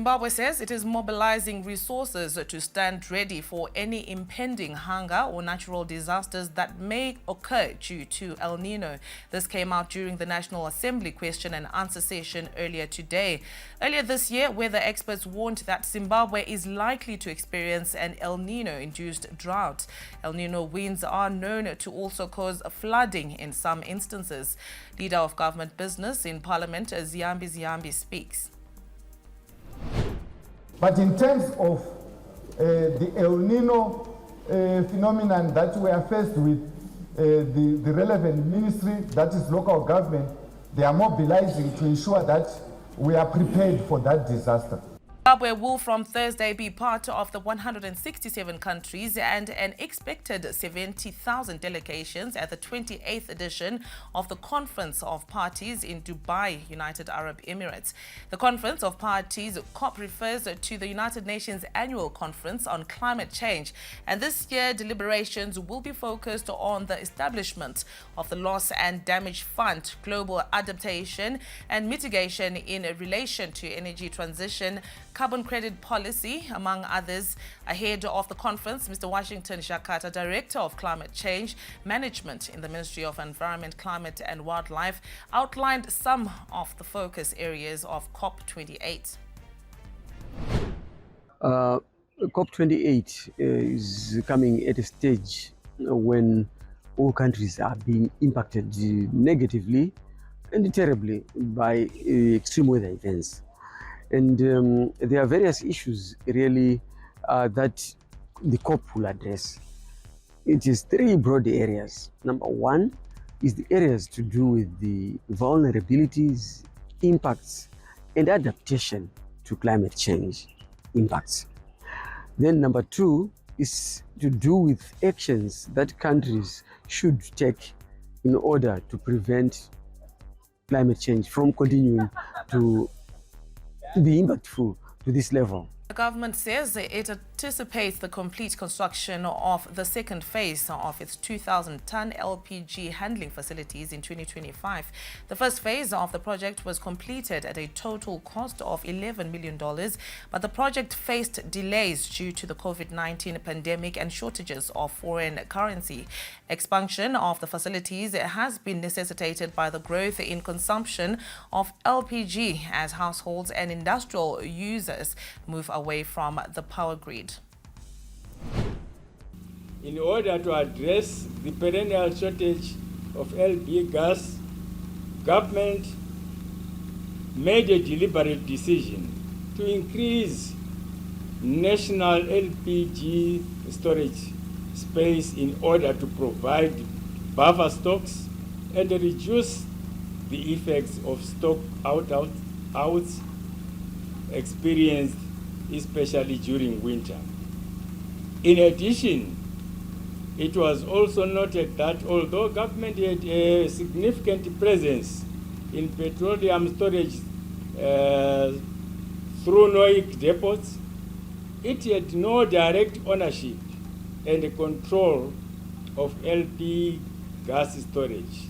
Zimbabwe says it is mobilizing resources to stand ready for any impending hunger or natural disasters that may occur due to El Nino. This came out during the National Assembly question and answer session earlier today. Earlier this year, weather experts warned that Zimbabwe is likely to experience an El Nino-induced drought. El Nino winds are known to also cause flooding in some instances. Leader of Government Business in Parliament, Ziambi speaks. But in terms of the El Nino phenomenon that we are faced with, the relevant ministry, that is local government, they are mobilizing to ensure that we are prepared for that disaster. Zimbabwe will from Thursday be part of the 167 countries and an expected 70,000 delegations at the 28th edition of the Conference of Parties in Dubai, United Arab Emirates. The Conference of Parties, COP, refers to the United Nations Annual Conference on Climate Change, and this year deliberations will be focused on the establishment of the Loss and Damage Fund, global adaptation and mitigation in relation to energy transition, carbon credit policy, among others. Ahead of the conference, Mr. Washington Shakata, Director of Climate Change Management in the Ministry of Environment, Climate and Wildlife, outlined some of the focus areas of COP28. COP28 is coming at a stage when all countries are being impacted negatively and terribly by extreme weather events. And there are various issues really that the COP will address. It is three broad areas. Number one is the areas to do with the vulnerabilities, impacts, and adaptation to climate change impacts. Then number two is to do with actions that countries should take in order to prevent climate change from continuing to be impactful to this level. The government says it anticipates the complete construction of the second phase of its 2,000-ton LPG handling facilities in 2025. The first phase of the project was completed at a total cost of $11 million, but the project faced delays due to the COVID-19 pandemic and shortages of foreign currency. Expansion of the facilities has been necessitated by the growth in consumption of LPG as households and industrial users move away from the power grid. In order to address the perennial shortage of LPG gas, government made a deliberate decision to increase national LPG storage space in order to provide buffer stocks and reduce the effects of stock outs experienced especially during winter. In addition, it was also noted that although government had a significant presence in petroleum storage through NOIC depots, it had no direct ownership and control of LP gas storage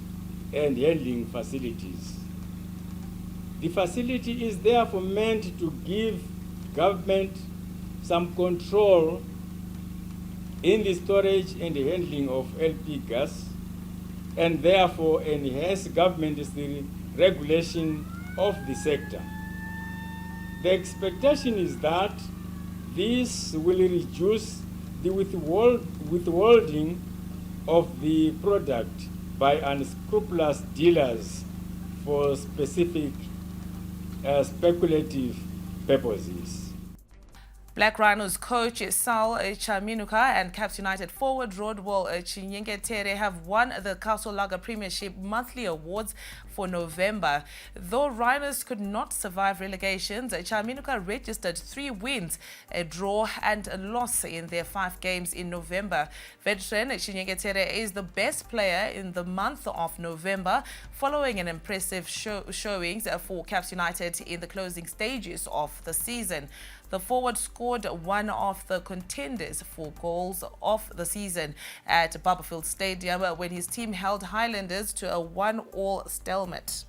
and handling facilities. The facility is therefore meant to give government some control in the storage and the handling of LP gas, and therefore enhance government's regulation of the sector. The expectation is that this will reduce the withholding of the product by unscrupulous dealers for specific speculative purposes. Black Rhinos coach Sal Chaminuka and Caps United forward Rodwell Chinyengetere have won the Castle Lager Premiership monthly awards for November. Though Rhinos could not survive relegations, Chaminuka registered 3 wins, a draw and a loss in their 5 games in November. Veteran Chinyengetere is the best player in the month of November, following an impressive showings for Caps United in the closing stages of the season. The forward scored one of the contenders for goals of the season at Barberfield Stadium when his team held Highlanders to a 1-1 stalemate.